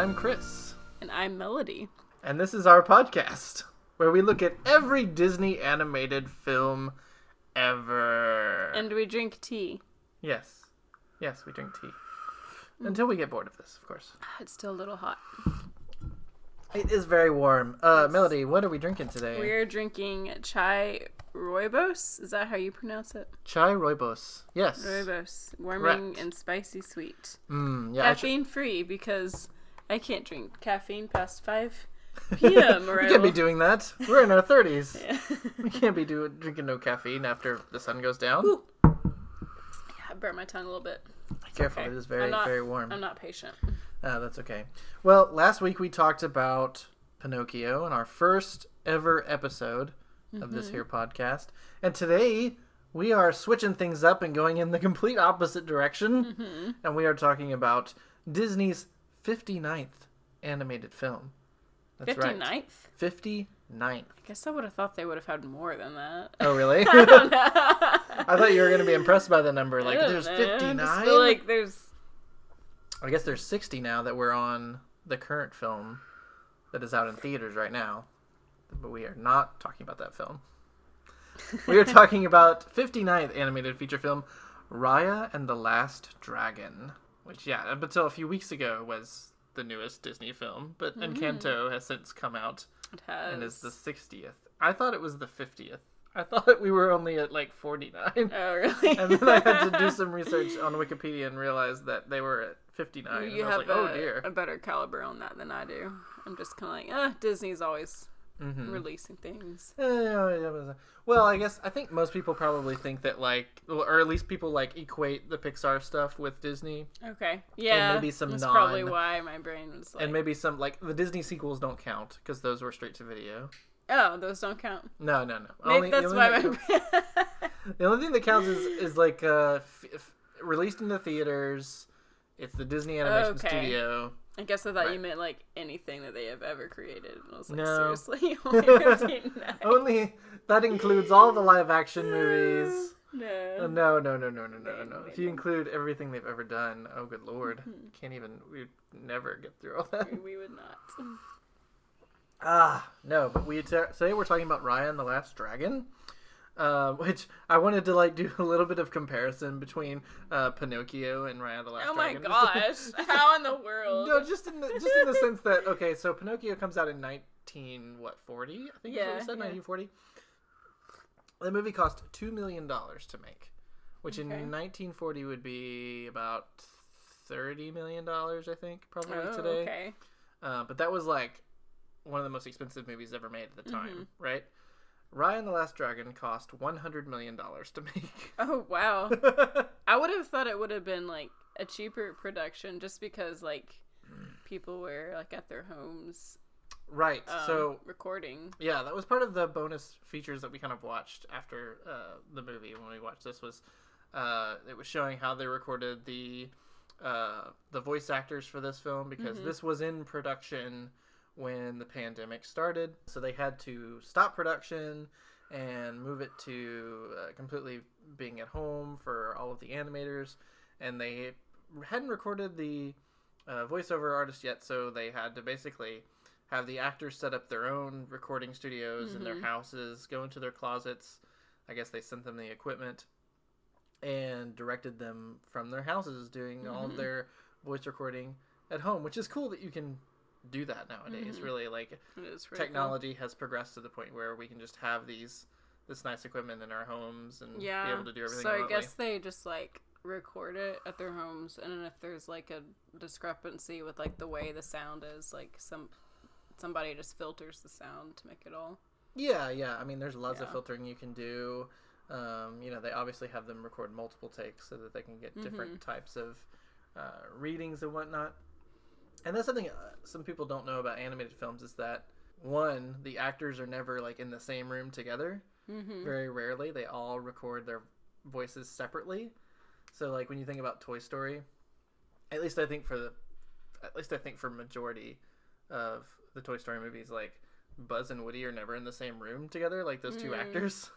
I'm Chris. And I'm Melody. And this is our podcast, where we look at every Disney animated film ever. And we drink tea. Yes. Yes, we drink tea. Until we get bored of this, of course. It's still a little hot. It is very warm. Melody, what are we drinking today? We're drinking chai rooibos. Is that how you pronounce it? Chai rooibos. Yes. Rooibos. Warming Correct. and spicy sweet. Yeah, Caffeine free, because I can't drink caffeine past 5 p.m. we can't be doing that. We're in our 30s. Yeah. We can't be drinking no caffeine after the sun goes down. Ooh. Yeah, I burnt my tongue a little bit. Careful, Okay. it is very warm. I'm not patient. That's okay. Well, last week we talked about Pinocchio in our first ever episode of this here podcast. And today we are switching things up and going in the complete opposite direction. And we are talking about Disney's 59th animated film. That's 59th? right. 59th. I guess I would have thought they would have had more than that. Oh, really? I don't know. I thought you were going to be impressed by the number. Like, I don't there's know. 59? I just feel like there's... I guess there's 60 now that we're on the current film that is out in theaters right now. But we are not talking about that film. We are talking about 59th animated feature film, Raya and the Last Dragon. Which, yeah, up until a few weeks ago was the newest Disney film. But Encanto has since come out. It has. And is the 60th. I thought it was the 50th. I thought we were only at like 49. Oh, really? And then I had to do some research on Wikipedia and realized that they were at 59. You and I have was like, oh dear. a better caliber on that than I do. I'm just kind of like, Disney's always releasing things. Well, I think most people probably think that or at least people equate the Pixar stuff with Disney. Okay. Yeah. And maybe some That's probably why my brain was like... And maybe some, the Disney sequels don't count because those were straight to video. Oh, those don't count? No. Maybe that's why my brain... The only thing that counts is released into theaters. It's the Disney Animation Studio. I guess I thought you meant anything that they have ever created. And I was like, No. seriously? Only 59? Only that includes all the live action movies. No. No. If you include everything they've ever done, oh good lord. We'd never get through all that. We would not. No, but today we're talking about Raya and the Last Dragon. Which I wanted to do a little bit of comparison between Pinocchio and Raya the Last Dragon. Oh my gosh! How in the world? No, just in the sense that so Pinocchio comes out in 1940? I think is what we said, 1940. The movie cost $2 million to make, which in 1940 would be about $30 million, I think, probably today. Okay. But that was one of the most expensive movies ever made at the time, right? Raya and the Last Dragon cost $100 million to make. Oh, wow. I would have thought it would have been, a cheaper production just because, people were, at their homes. Right. So recording. Yeah, that was part of the bonus features that we kind of watched after the movie when we watched this was it was showing how they recorded the voice actors for this film because this was in production when the pandemic started. So they had to stop production and move it to completely being at home for all of the animators. And they hadn't recorded the voiceover artist yet, so they had to basically have the actors set up their own recording studios in their houses, go into their closets. I guess they sent them the equipment and directed them from their houses doing all of their voice recording at home, which is cool that you can do that nowadays. Really, technology has progressed to the point where we can just have this nice equipment in our homes and be able to do everything remotely. So I guess they just record it at their homes, and then if there's a discrepancy with the way the sound is, somebody just filters the sound to make it all. Yeah. I mean, there's lots of filtering you can do. They obviously have them record multiple takes so that they can get different types of readings and whatnot. And that's something some people don't know about animated films is that, one, the actors are never in the same room together. Very rarely. They all record their voices separately. So when you think about Toy Story, at least I think for majority of the Toy Story movies, Buzz and Woody are never in the same room together, those two actors.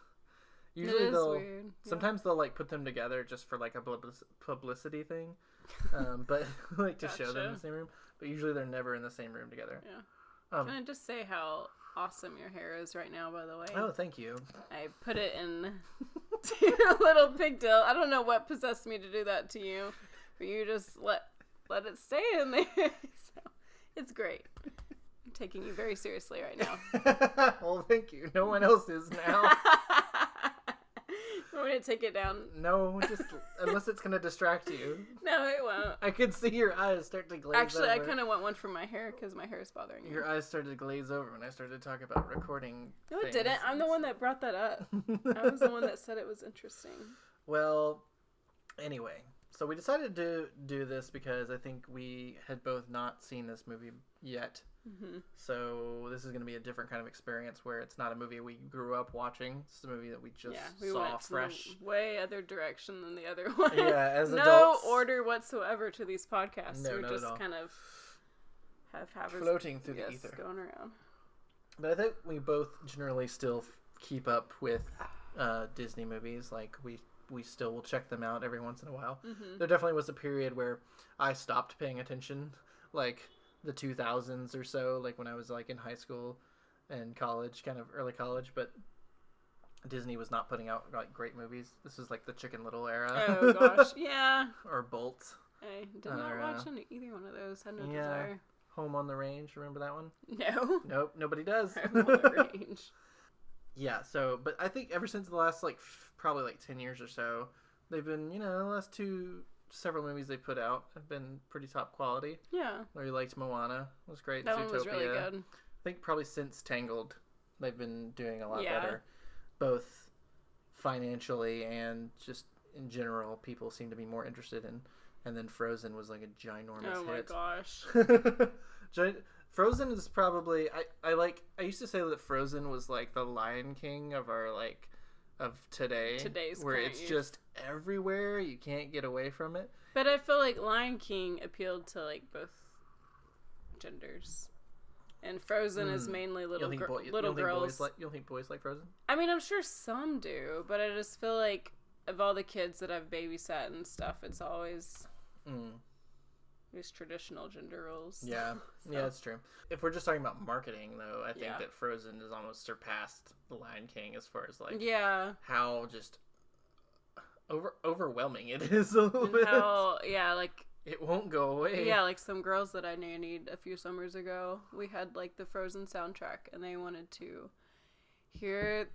Usually sometimes they'll put them together just for a publicity thing. But to show them in the same room. but usually they're never in the same room together. Yeah. Can I just say how awesome your hair is right now, by the way? Oh, thank you. I put it in a little pigtail. I don't know what possessed me to do that to you, but you just let it stay in there. So it's great. I'm taking you very seriously right now. Well, thank you. No one else is now. You want me to take it down? No, just unless it's gonna distract you. No, it won't. I could see your eyes start to glaze Actually, over. I kind of want one for my hair because my hair is bothering me. Your eyes started to glaze over when I started to talk about recording. No, it didn't. I'm the one that brought that up. I was the one that said it was interesting. Well, anyway, so we decided to do this because I think we had both not seen this movie yet. Mm-hmm. So this is going to be a different kind of experience where it's not a movie we grew up watching. It's a movie that we just saw fresh. Way other direction than the other one. Yeah, as no adults. No order whatsoever to these podcasts. No, We're not just at all. kind of have floating through the ether, going around. But I think we both generally still keep up with Disney movies. Like we still will check them out every once in a while. Mm-hmm. There definitely was a period where I stopped paying attention, like the 2000s or so, like when I was like in high school and college, kind of early college, but Disney was not putting out like great movies. This is like the Chicken Little era. Oh gosh, yeah. Or Bolt. I did not watch either one of those. Had no desire. Home on the Range, remember that one? No. Nope, nobody does. Home on the Range. Yeah, so, but I think ever since the last like probably like 10 years or so, they've been, the last several movies they put out have been pretty top quality. Yeah. I really liked Moana. It was great. That Zootopia. one was really good. I think probably since Tangled, they've been doing a lot Yeah. better. Both financially and just in general, people seem to be more interested in. And then Frozen was like a ginormous hit. Oh my gosh. Frozen is probably I used to say that Frozen was like the Lion King of our of today's where it's youth. Just everywhere, you can't get away from it. But I feel like Lion King appealed to like both genders, and Frozen is mainly little girls. You'll think boys like Frozen? I mean, I'm sure some do, but I just feel like of all the kids that I've babysat and stuff, it's always these traditional gender roles. Yeah, so. Yeah, that's true. If we're just talking about marketing, though, I think that Frozen has almost surpassed The Lion King as far as like how just overwhelming it is a little bit. How like it won't go away. Yeah, like some girls that I nannied a few summers ago, we had like the Frozen soundtrack, and they wanted to hear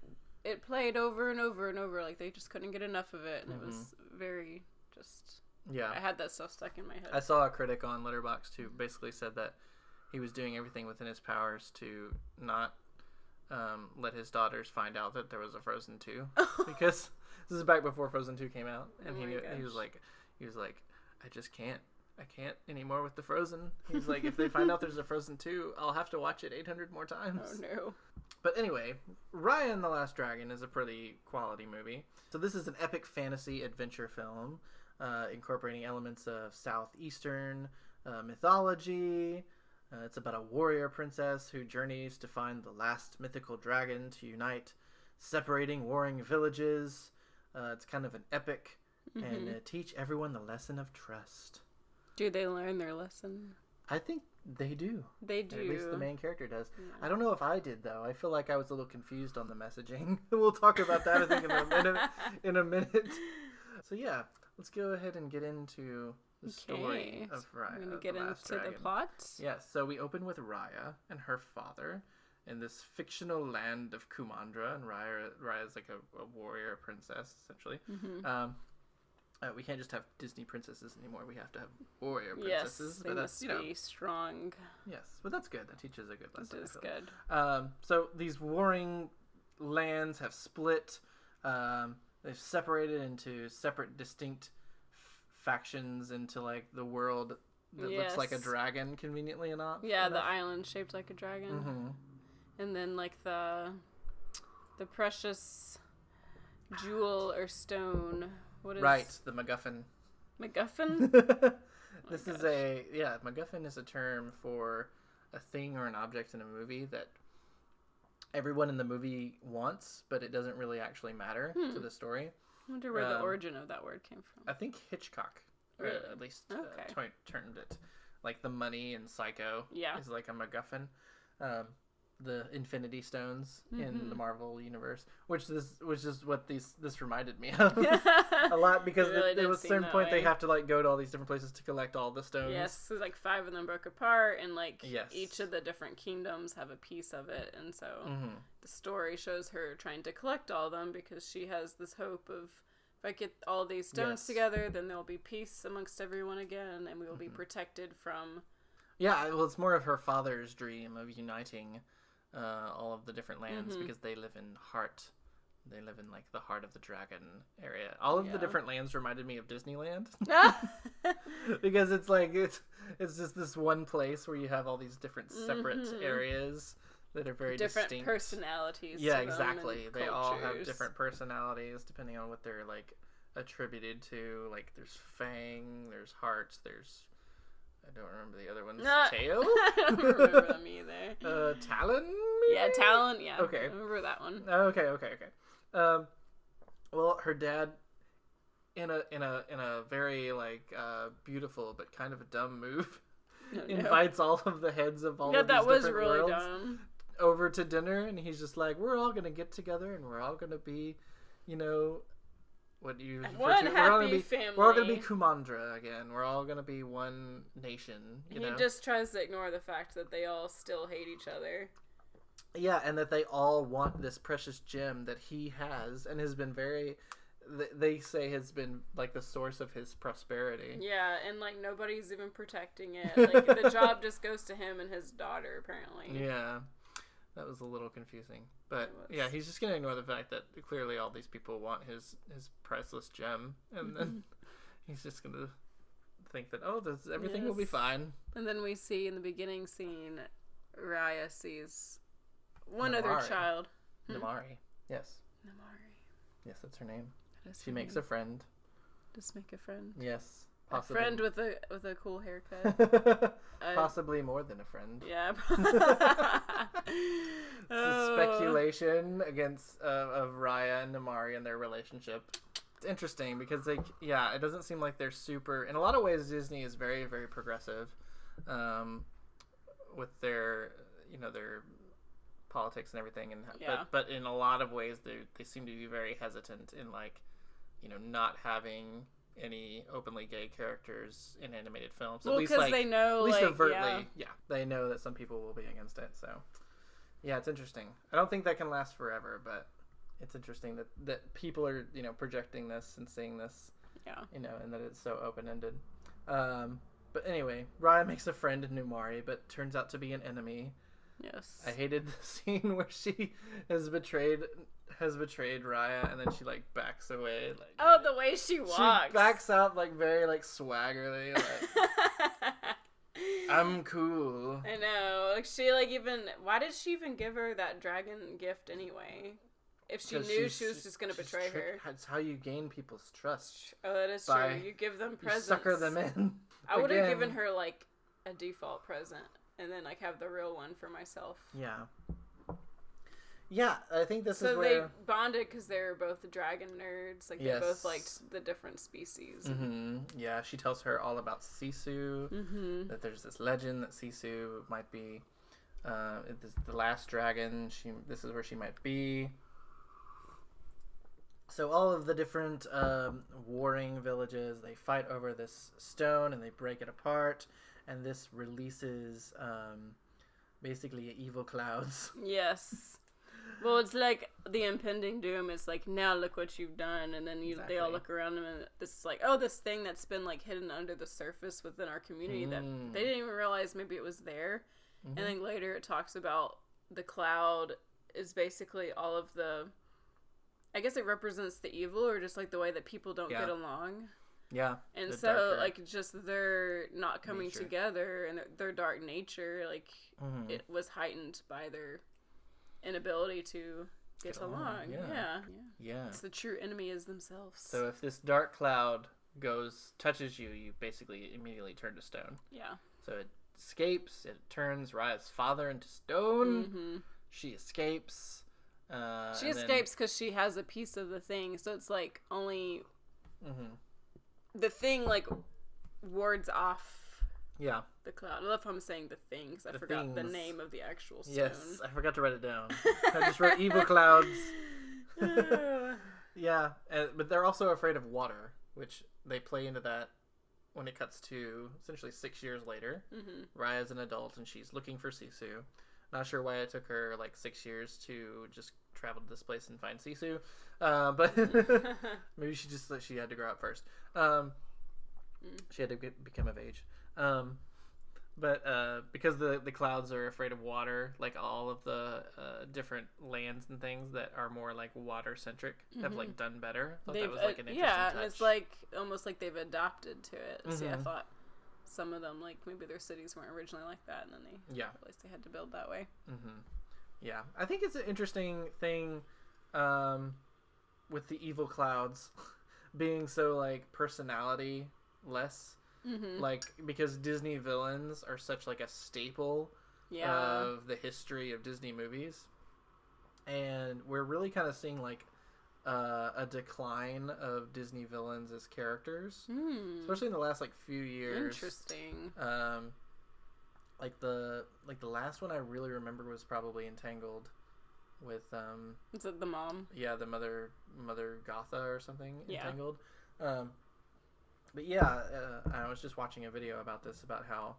it played over and over and over. Like they just couldn't get enough of it, and it was very just. Yeah, I had that stuff stuck in my head. I saw a critic on Letterboxd who basically said that he was doing everything within his powers to not let his daughters find out that there was a Frozen 2 because this is back before Frozen 2 came out, and he was like, I can't anymore with the Frozen. He's like, if they find out there's a Frozen 2, I'll have to watch it 800 more times. Oh no. But anyway, Raya and the Last Dragon is a pretty quality movie. So this is an epic fantasy adventure film. Incorporating elements of southeastern mythology. It's about a warrior princess who journeys to find the last mythical dragon to unite separating warring villages. It's kind of an epic and teach everyone the lesson of trust. Do they learn their lesson? I think they do. They do. At least the main character does. Yeah. I don't know if I did, though. I feel like I was a little confused on the messaging. We'll talk about that, I think, in a minute. So, yeah. Let's go ahead and get into the story of Raya. We're going to get into the plot? Yes, so we open with Raya and her father in this fictional land of Kumandra, and Raya is like a warrior princess, essentially. We can't just have Disney princesses anymore. We have to have warrior princesses. Yes, they must be strong. Yes, but that's good. That teaches a good lesson. It is good. So these warring lands have split. They've separated into separate, distinct factions into, like, the world that looks like a dragon, conveniently enough. Yeah, the island shaped like a dragon. And then, like, the precious jewel or stone. What is... Right, the MacGuffin. MacGuffin? MacGuffin is a term for a thing or an object in a movie that everyone in the movie wants, but it doesn't really actually matter to the story. I wonder where the origin of that word came from. I think Hitchcock, really? at least, termed it. like the money in Psycho is like a MacGuffin. The Infinity Stones in the Marvel universe, which is what this reminded me of a lot, because really there was a certain point they have to like go to all these different places to collect all the stones. Yes, so like 5 of them broke apart, and like each of the different kingdoms have a piece of it, and so the story shows her trying to collect all of them because she has this hope of, if I get all these stones together, then there will be peace amongst everyone again, and we will be protected from. Yeah, well, it's more of her father's dream of uniting all of the different lands, because they live in like the heart of the dragon area. All of the different lands reminded me of Disneyland. Because it's like it's just this one place where you have all these different separate areas that are very different distinct personalities. Yeah, to exactly. them They cultures. all have different personalities depending on what they're like attributed to. Like there's Fang, there's Heart, there's, I don't remember the other one's Tail. I don't remember them either. Talon? Maybe? Yeah, Talon. Yeah. Okay. I remember that one. Okay. Well, her dad, in a very like beautiful but kind of a dumb move, invites all of the heads of all of these different really worlds dumb. over to dinner, and he's just like, we're all gonna get together, and we're all gonna be, what do you one happy family. We're all gonna be Kumandra again. We're all gonna be one nation. He just tries to ignore the fact that they all still hate each other. Yeah, and that they all want this precious gem that he has and has been they say has been like the source of his prosperity. Yeah, and like nobody's even protecting it. Like the job just goes to him and his daughter, apparently. Yeah. That was a little confusing. But yeah, he's just going to ignore the fact that clearly all these people want his priceless gem. And then he's just going to think that, everything will be fine. And then we see in the beginning scene, Raya sees one Namari. other child. Namari. Yes. Namari. Yes, that's her name. She makes a friend. Just make a friend. Yes. Possibly. A friend with a cool haircut. Possibly more than a friend. Yeah. Speculation against of Raya and Namari and their relationship. It's interesting because it doesn't seem like they're super. In a lot of ways, Disney is very, very progressive, with their their politics and everything, but in a lot of ways they seem to be very hesitant in like not having any openly gay characters in animated films. Well, because they know, at least overtly, they know that some people will be against it. So, yeah, it's interesting. I don't think that can last forever, but it's interesting that people are projecting this and seeing this, and that it's so open ended. But anyway, Raya makes a friend in Numari, but turns out to be an enemy. Yes. I hated the scene where she has betrayed Raya, and then she like backs away. Like, the way she walks. She backs up like very like swaggerly. Like, I'm cool. I know. Like she like even. Why did she even give her that dragon gift anyway? If she knew she was just gonna betray her. That's how you gain people's trust. Oh, that is true. You give them presents. You sucker them in. I would have given her like a default present. And then, have the real one for myself. Yeah. Yeah, I think this is where... So they bonded because they were both dragon nerds. Like, they both liked the different species. Mm-hmm. Yeah, she tells her all about Sisu. Mm-hmm. That there's this legend that Sisu might be... the last dragon. This is where she might be. So all of the different warring villages, they fight over this stone and they break it apart. And this releases basically evil clouds. Yes. Well, it's like the impending doom is like, now look what you've done. And then they all look around them and this is like, this thing that's been like hidden under the surface within our community that they didn't even realize maybe it was there. Mm-hmm. And then later it talks about the cloud is basically all of the, I guess it represents the evil or just like the way that people don't get along. Yeah. And so, like, just their not coming together and their dark nature, like, it was heightened by their inability to get along. Yeah. It's the true enemy is themselves. So if this dark cloud touches you, you basically immediately turn to stone. Yeah. So it escapes. It turns Raya's father into stone. Mm-hmm. She escapes. She escapes because she has a piece of the thing. So it's, like, only... Mm-hmm. The thing, like, wards off Yeah. The cloud. I love how I'm saying the thing, because I forgot the name of the actual stone. Yes, I forgot to write it down. I just wrote evil clouds. Yeah, but they're also afraid of water, which they play into that when it cuts to essentially 6 years later. Raya's an adult and she's looking for Sisu. Not sure why it took her like 6 years to just travel to this place and find Sisu, but maybe she had to grow up first. She had to become of age. But because the clouds are afraid of water, like all of the different lands and things that are more like water centric have like done better. I thought that was like an interesting touch. And it's like almost like they've adapted to it. See, I thought some of them, like maybe their cities weren't originally like that, and then they realized they had to build that way. Yeah, I think it's an interesting thing with the evil clouds being so like personality less. Like, because Disney villains are such like a staple of the history of Disney movies, and we're really kind of seeing like a decline of Disney villains as characters, especially in the last like few years. Interesting. Like the last one I really remember was probably Entangled with Is it the mom? Yeah, the mother Gotha or something. Entangled. But yeah, I was just watching a video about this, about how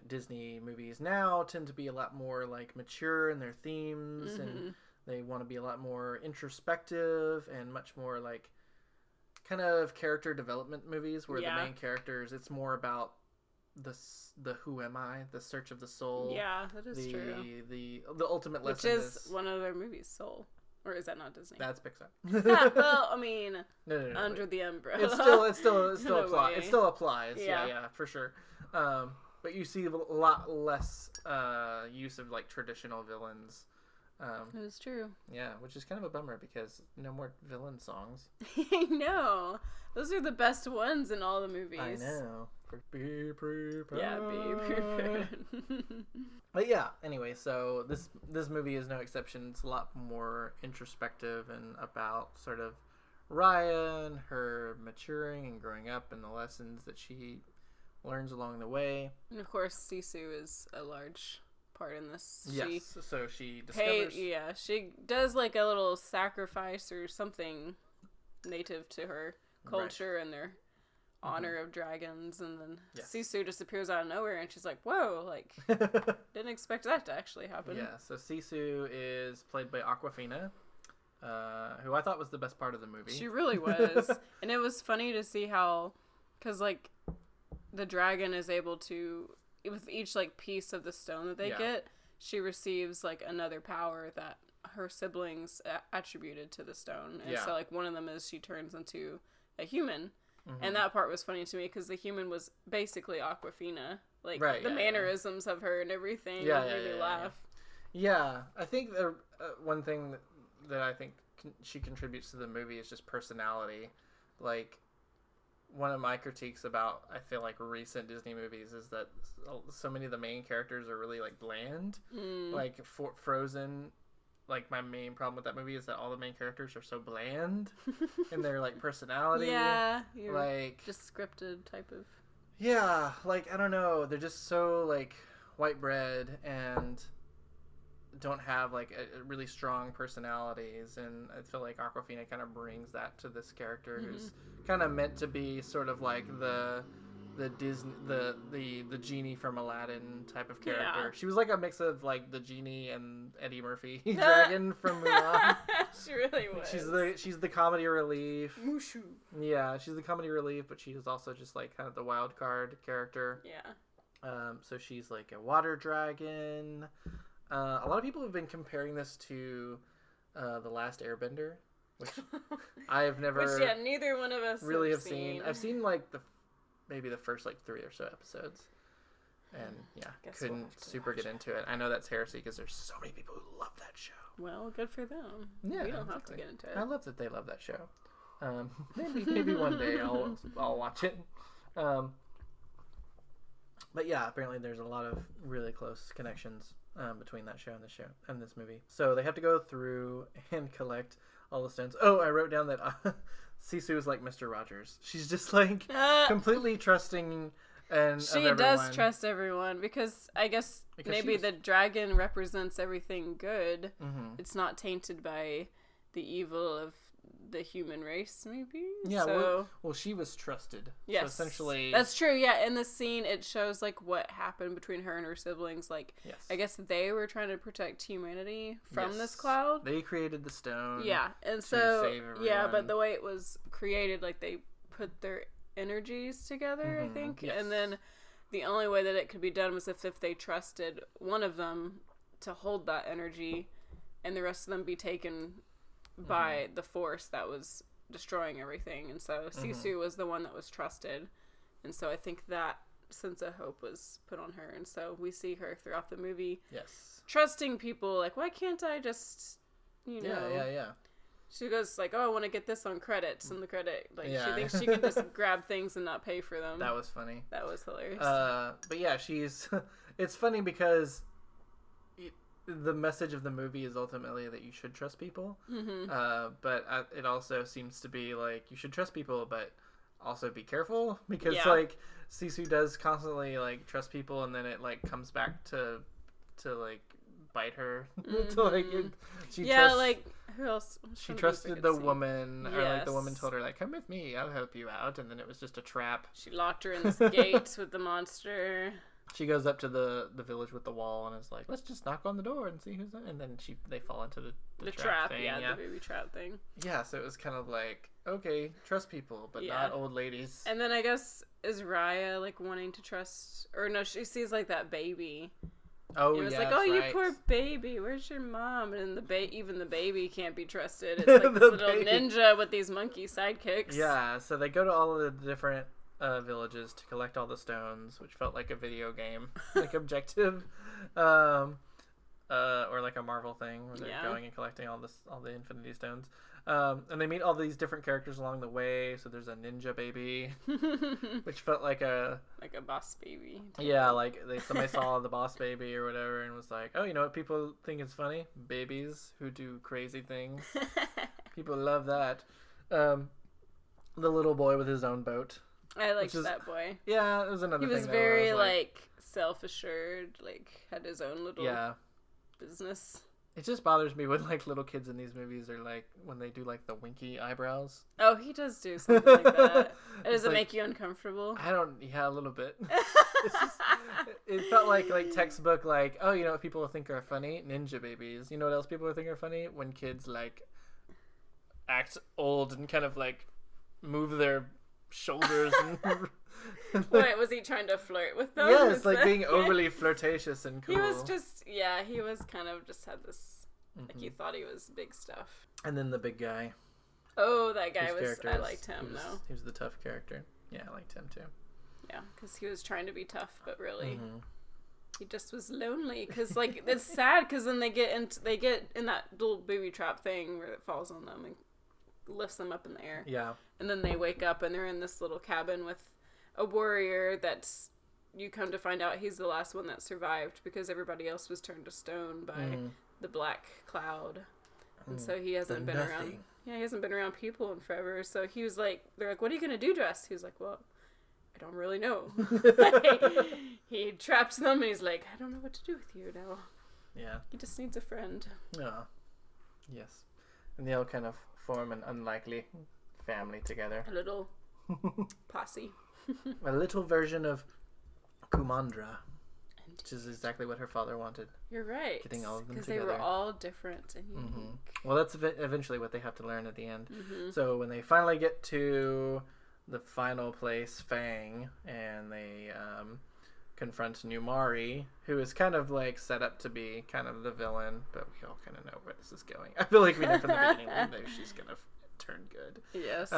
Disney movies now tend to be a lot more like mature in their themes, and they want to be a lot more introspective and much more like kind of character development movies where the main characters, it's more about the who am I, the search of the soul. Yeah, that is true. The ultimate lesson, which is one of their movies, Soul. Or is that not Disney? That's Pixar. Well, I mean, no, under the umbrella. It still applies. It still applies. Yeah, for sure. But you see a lot less use of like traditional villains. That is true. Yeah, which is kind of a bummer because no more villain songs. I know. Those are the best ones in all the movies. I know. Be prepared. Yeah, be prepared. But yeah, anyway, so this movie is no exception. It's a lot more introspective and about sort of Raya and her maturing and growing up and the lessons that she learns along the way. And of course, Sisu is a large part in this. Yes, so she discovers... she does like a little sacrifice or something native to her culture and their honor of dragons, and then Sisu just appears out of nowhere and she's like, whoa, like didn't expect that to actually happen. Yeah, so Sisu is played by Awkwafina, who I thought was the best part of the movie. She really was. And it was funny to see how, because like the dragon is able to, with each like piece of the stone that they get, she receives like another power that her siblings attributed to the stone. And so like one of them is she turns into a human. And that part was funny to me because the human was basically Awkwafina. Like, the mannerisms of her and everything made me laugh. Yeah, I think the one thing that I think she contributes to the movie is just personality. Like, one of my critiques about, I feel like, recent Disney movies is that so many of the main characters are really, like, bland. Like, Frozen... Like, my main problem with that movie is that all the main characters are so bland in their, like, personality. Yeah, like, just scripted type of... Yeah, like, I don't know. They're just so, like, white bread and don't have, like, a really strong personalities. And I feel like Awkwafina kind of brings that to this character who's kind of meant to be sort of, like, the Disney, the genie from Aladdin type of character. Yeah. She was like a mix of like the genie and Eddie Murphy dragon from Mulan. She really was. She's the comedy relief. Mushu. Yeah, she's the comedy relief, but she is also just like kind of the wild card character. Yeah. So she's like a water dragon. A lot of people have been comparing this to the Last Airbender, which I have never. Which neither one of us really have seen. I've seen like maybe the first like 3 or so episodes, and couldn't super get into it. I know that's heresy because there's so many people who love that show. Well, good for them. Yeah, we don't have to get into it. I love that they love that show. Maybe one day I'll watch it. But yeah, apparently there's a lot of really close connections between that show and this movie. So they have to go through and collect all the stones. Oh, I wrote down that Sisu is like Mr. Rogers. She's just like completely trusting and she does trust everyone because I guess maybe the dragon represents everything good. It's not tainted by the evil of the human race, maybe. Yeah. So, well, she was trusted. Yes, so essentially, that's true. Yeah, in the scene, it shows like what happened between her and her siblings. Like, I guess they were trying to protect humanity from this cloud. They created the stone. Yeah, and so but the way it was created, like they put their energies together, I think, and then the only way that it could be done was if they trusted one of them to hold that energy, and the rest of them be taken by the force that was destroying everything. And so Sisu was the one that was trusted, and so I think that sense of hope was put on her, and so we see her throughout the movie trusting people, like, why can't I just, you know, she goes like, oh, I want to get this on credits, and the credit, like, she thinks she can just grab things and not pay for them. That was funny. That was hilarious. But yeah, she's it's funny because the message of the movie is ultimately that you should trust people. But it also seems to be like you should trust people, but also be careful, because like Sisu does constantly like trust people, and then it like comes back to like bite her. To, like, like who else? She trusted the woman, or like the woman told her like, come with me, I'll help you out, and then it was just a trap. She locked her in this gate with the monster. She goes up to the village with the wall and is like, let's just knock on the door and see who's there. And then they fall into the trap thing. The baby trap thing. Yeah, so it was kind of like, okay, trust people, but not old ladies. And then I guess, is Raya like wanting to trust, or no, she sees like that baby. Oh, it was like, you poor baby, where's your mom? And even the baby can't be trusted. It's like this little ninja with these monkey sidekicks. Yeah, so they go to all of the different villages to collect all the stones, which felt like a video game, like objective, or like a Marvel thing where they're going and collecting all the Infinity Stones. And they meet all these different characters along the way. So there's a ninja baby, which felt like a boss baby. Yeah, like somebody saw the boss baby or whatever and was like, oh, you know what people think is funny? Babies who do crazy things. People love that. The little boy with his own boat. I liked that boy. Yeah, it was another thing. He was very like self-assured, like had his own little business. It just bothers me when like little kids in these movies are like when they do like the winky eyebrows. Oh, he does do something like that. Does it make you uncomfortable? A little bit. It felt like textbook, like, oh, you know what people think are funny? Ninja babies. You know what else people think are funny? When kids like act old and kind of like move their shoulders and Wait, was he trying to flirt with them? Yes, like being overly flirtatious and cool. He was just he was kind of just had this like he thought he was big stuff. And then the big guy. Oh, that guy I liked him though. He was the tough character. Yeah, I liked him too. Yeah, because he was trying to be tough, but really he just was lonely. Because like it's sad, because then they get in that little booby trap thing where it falls on them and lifts them up in the air. Yeah. And then they wake up and they're in this little cabin with a warrior that's, you come to find out he's the last one that survived because everybody else was turned to stone by the black cloud. And so he hasn't been around. Yeah, he hasn't been around people in forever. So he was like, they're like, what are you going to do to us? He was like, well, I don't really know. He traps them and he's like, I don't know what to do with you now. Yeah. He just needs a friend. Yeah. Yes. And they all kind of form an unlikely family together. A little posse. A little version of Kumandra, which is exactly what her father wanted. You're right. Getting all of them together. Because they were all different and unique. Well, that's eventually what they have to learn at the end. So when they finally get to the final place, Fang, and they confront Numari, who is kind of like set up to be kind of the villain, but we all kind of know where this is going. I feel like we know from the beginning that she's gonna turn good. Yes.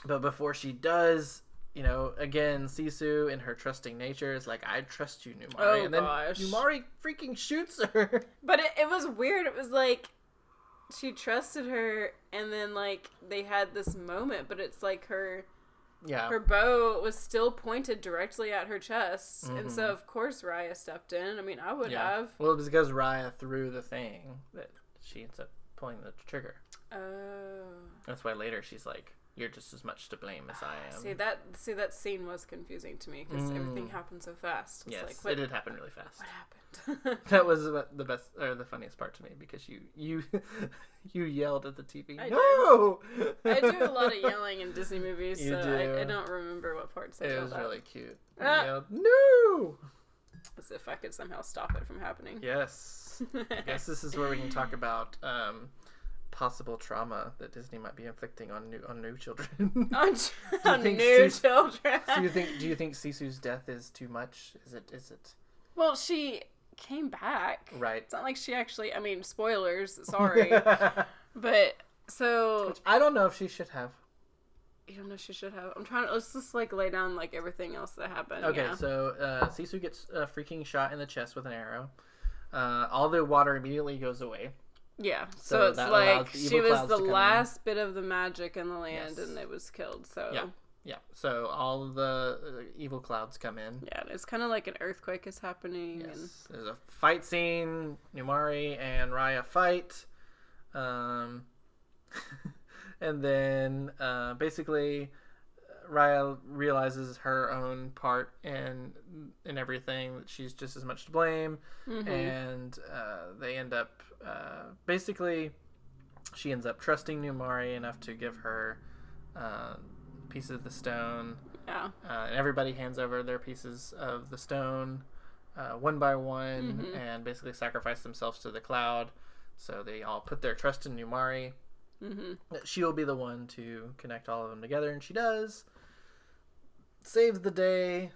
But before she does, you know, again, Sisu in her trusting nature is like, I trust you, Numari. Oh, and then gosh. Numari freaking shoots her. But it was weird. It was like she trusted her, and then like they had this moment, but it's like her bow was still pointed directly at her chest. And so of course Raya stepped in. I mean, I would have. Well, it was because Raya threw the thing that she ends up pulling the trigger. Oh. That's why later she's like, you're just as much to blame as I am. See that scene was confusing to me because everything happened so fast. It's yes, it did happen really fast. What happened? That was the best or the funniest part to me because you yelled at the TV. I do a lot of yelling in Disney movies, You so do. I don't remember what parts I yelled. It was really cute. You Ah! yelled, no! As if I could somehow stop it from happening. Yes. I guess this is where we can talk about possible trauma that Disney might be inflicting on new children. on new children. Do you think Sisu's death is too much? Is it? Well, she came back. Right. It's not like she actually. I mean, spoilers. Sorry, but so which I don't know if she should have. You don't know she should have. I'm trying to. Let's just like lay down like everything else that happened. Okay, yeah. So Sisu gets a freaking shot in the chest with an arrow. All the water immediately goes away. Yeah, so it's like she was the last bit of the magic in the land, yes. and it was killed. So yeah. So all of the evil clouds come in. Yeah, it's kind of like an earthquake is happening. Yes. And There's a fight scene. Numari and Raya fight. And then basically Raya realizes her own part in everything, that she's just as much to blame. And they end up basically she ends up trusting Numari enough to give her pieces of the stone. Yeah. And everybody hands over their pieces of the stone one by one and basically sacrifice themselves to the cloud. So they all put their trust in Numari. That she'll be the one to connect all of them together, and she does. Saves the day.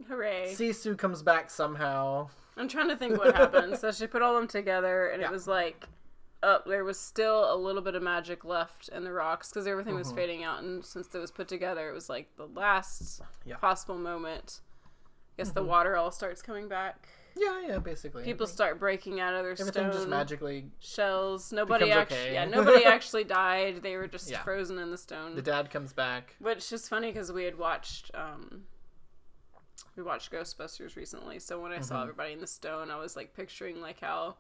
Hooray. Sisu comes back somehow. I'm trying to think what happened. So she put all of them together, and it was like, there was still a little bit of magic left in the rocks, because everything was fading out, and since it was put together, it was like the last possible moment. I guess the water all starts coming back. Yeah, basically. People start breaking out of their everything just magically shells. Nobody okay. actually died. They were just frozen in the stone. The dad comes back. Which is funny because we had watched Ghostbusters recently. So when I saw everybody in the stone, I was like picturing like how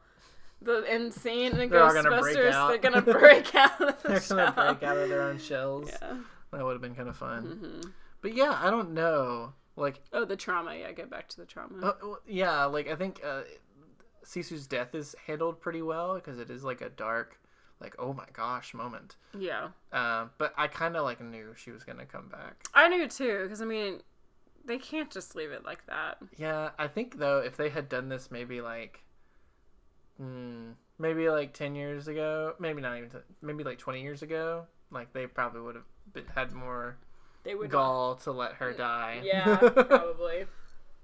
the end scene in Ghostbusters, they're gonna break out of the shell. They're gonna break out of their own shells. Yeah, that would have been kind of fun. But yeah, I don't know. Like, the trauma. Yeah, get back to the trauma. Yeah, like I think Sisu's death is handled pretty well because it is like a dark, like oh my gosh moment. Yeah. But I kind of like knew she was gonna come back. I knew too, because I mean, they can't just leave it like that. Yeah, I think though if they had done this maybe like 10 years ago, maybe not even, maybe like 20 years ago, like they probably would have had more. They would gall to let her die. Yeah, probably.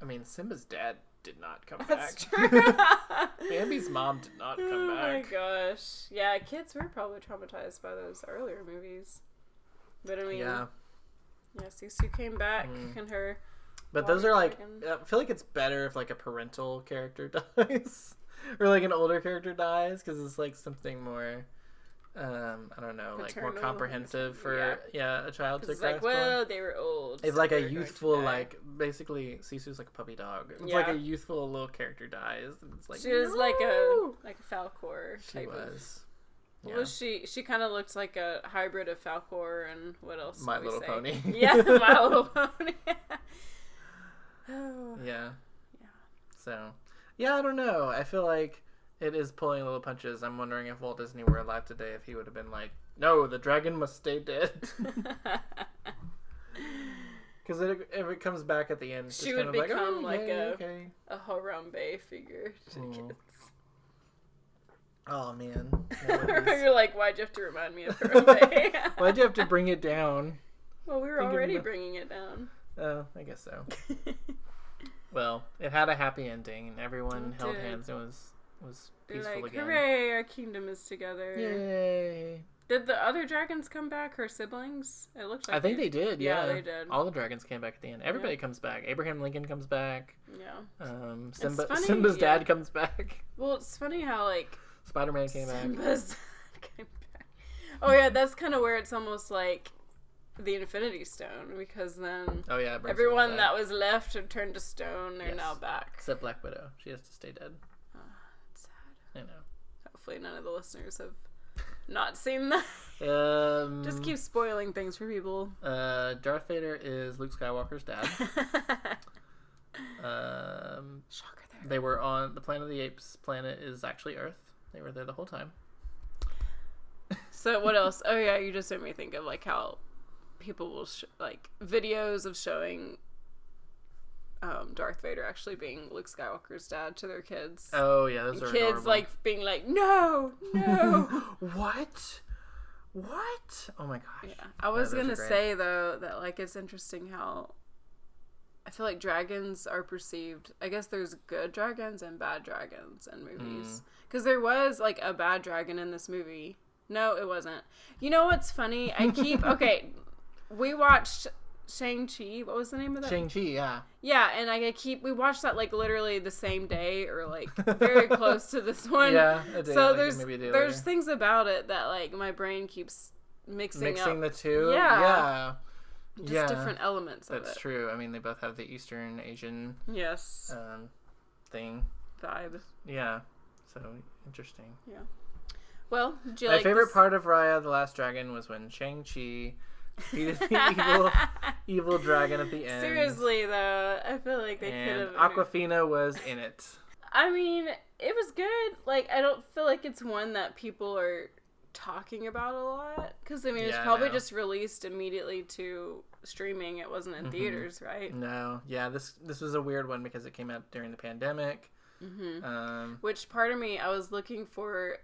I mean, Simba's dad did not come That's back. True. Bambi's mom did not come back. Oh my gosh. Yeah, kids were probably traumatized by those earlier movies. But I mean, yeah, Sisu came back and her. But those are like, I feel like it's better if like a parental character dies or like an older character dies, because it's like something more. I don't know, paternal, like more comprehensive for a child to grasp. Like, well, they were old. It's so like a youthful, like basically Sisu's like a puppy dog. It's like a youthful little character dies. It's like she was like a Falcor type. She was. Yeah. Well, she kind of looked like a hybrid of Falcor and what else? My Little Pony. Yeah, My Little Pony. Yeah. So, yeah, I don't know. I feel like it is pulling little punches. I'm wondering if Walt Disney were alive today, if he would have been like, no, the dragon must stay dead. Because if it comes back at the end, it's she would kind of become like a Harambe figure to kids. Oh, man. You're like, why'd you have to remind me of Harambe? Why'd you have to bring it down? Well, we were already bringing it down. Oh, I guess so. Well, it had a happy ending, and everyone held hands and was peaceful like, again. Hooray, our kingdom is together. Yay. Did the other dragons come back, her siblings? It looked like I think they did, yeah. Yeah, they did. All the dragons came back at the end. Everybody comes back. Abraham Lincoln comes back. Yeah. Simba's dad comes back. Well, it's funny how, like... Spider-Man came Simba's dad came back. Oh, yeah, that's kind of where it's almost like the Infinity Stone, because then everyone that was left had turned to stone. They're now back. Except Black Widow. She has to stay dead. Oh, that's sad. I know. Hopefully none of the listeners have not seen that. Just keep spoiling things for people. Darth Vader is Luke Skywalker's dad. Shocker there. They were on the Planet of the Apes. Planet is actually Earth. They were there the whole time. So what else? Oh yeah, you just made me think of like how people will like videos of showing Darth Vader actually being Luke Skywalker's dad to their kids. Oh yeah, those are kids adorable. like being like, no. What? Oh my gosh. Yeah, I was gonna say though that like it's interesting how I feel like dragons are perceived. I guess there's good dragons and bad dragons in movies. Because there was like a bad dragon in this movie. No, it wasn't. You know what's funny? Okay, we watched Shang-Chi. What was the name of that? Shang-Chi, yeah. Yeah, and we watched that like literally the same day or like very close to this one. Yeah, a day, so like there's maybe a day there's later. things about it that like my brain keeps mixing up. The two? Yeah. Yeah. Just different elements of it. That's true. I mean, they both have the Eastern Asian Yes. thing. Vibe. Yeah. So, interesting. Yeah. Well, did you My like favorite this? part of Raya the Last Dragon was when Shang-Chi defeated the evil dragon at the end. Seriously, though, I feel like they could have... Awkwafina was in it. I mean, it was good. Like, I don't feel like it's one that people are talking about a lot. Because, I mean, it's probably just released immediately to streaming. It wasn't in theaters, right? No. Yeah, this was a weird one because it came out during the pandemic. Which part of me, I was looking for...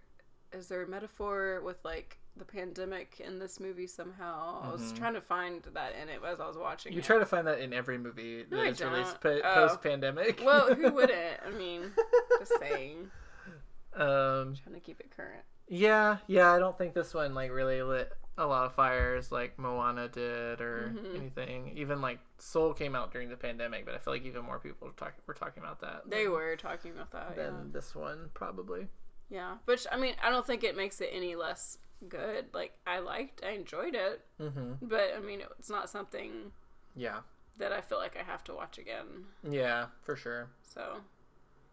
Is there a metaphor with, like, the pandemic in this movie somehow? I was trying to find that in it as I was watching it. You try to find that in every movie that is released post-pandemic. Well, who wouldn't? I mean, just saying. Trying to keep it current. Yeah, I don't think this one, like, really lit a lot of fires like Moana did or anything. Even, like, Soul came out during the pandemic, but I feel like even more people were talking about that. They were talking about that, than this one, probably. Yeah, which, I mean, I don't think it makes it any less good. Like, I enjoyed it, but, I mean, it's not something that I feel like I have to watch again. Yeah, for sure. So,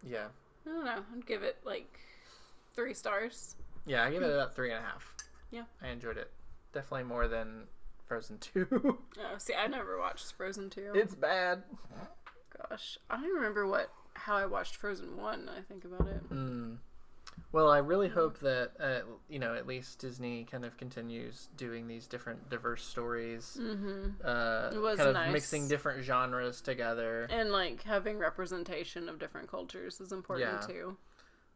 yeah. I don't know. I'd give it, like, 3 stars. Yeah, I give it about 3.5. Yeah. I enjoyed it. Definitely more than Frozen 2. Oh, see, I never watched Frozen 2. It's bad. Gosh, I don't remember how I watched Frozen 1, I think about it. Well, I really hope that, at least Disney kind of continues doing these different diverse stories. It was kind of mixing different genres together. And, like, having representation of different cultures is important, too.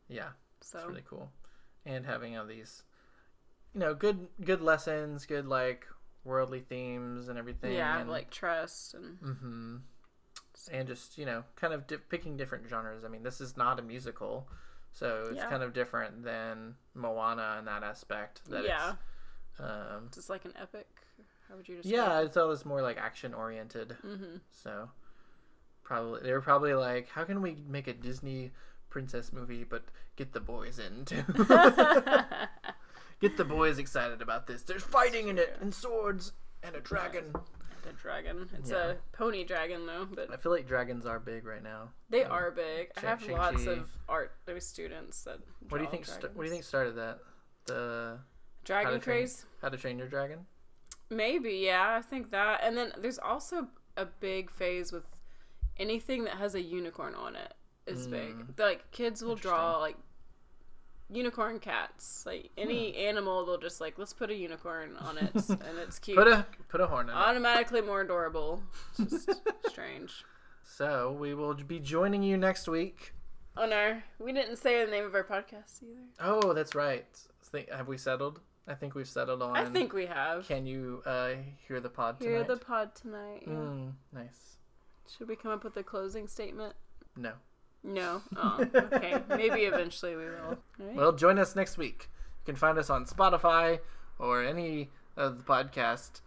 Yeah, so it's really cool. And having all these, good lessons, good, like, worldly themes and everything. Yeah, and, like trust and... And just, kind of picking different genres. I mean, this is not a musical. So it's kind of different than Moana in that aspect. That it's just like an epic. How would you describe it? It's always more like action oriented. So they were probably like, how can we make a Disney princess movie but get the boys in too? Get the boys excited about this. There's fighting in it and swords and a dragon. A dragon. It's a pony dragon though, but I feel like dragons are big right now. They are big. I have lots of art students that What do you think started that? The dragon craze? How to Train Your Dragon? Maybe, yeah, I think that. And then there's also a big phase with anything that has a unicorn on it is big. Like kids will draw like unicorn cats, like any animal, they'll just like, let's put a unicorn on it and it's cute. Put a horn in it. Automatically more adorable. It's just strange. So we will be joining you next week. Oh no, we didn't say the name of our podcast either. Oh, that's right. Have we settled? I think we've settled on. I think we have. Can you hear the pod tonight? Hear the pod tonight. Yeah. Nice. Should we come up with a closing statement? No. No? Oh, okay. Maybe eventually we will. Right. Well, join us next week. You can find us on Spotify or any of the podcast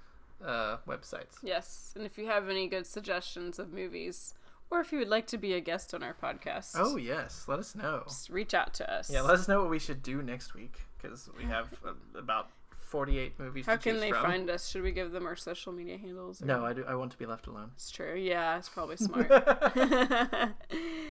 websites. Yes. And if you have any good suggestions of movies, or if you would like to be a guest on our podcast. Oh, yes. Let us know. Just reach out to us. Yeah, let us know what we should do next week, because we have about 48 movies to choose from. How can they find us? Should we give them our social media handles? No, I want to be left alone. It's true. Yeah, it's probably smart.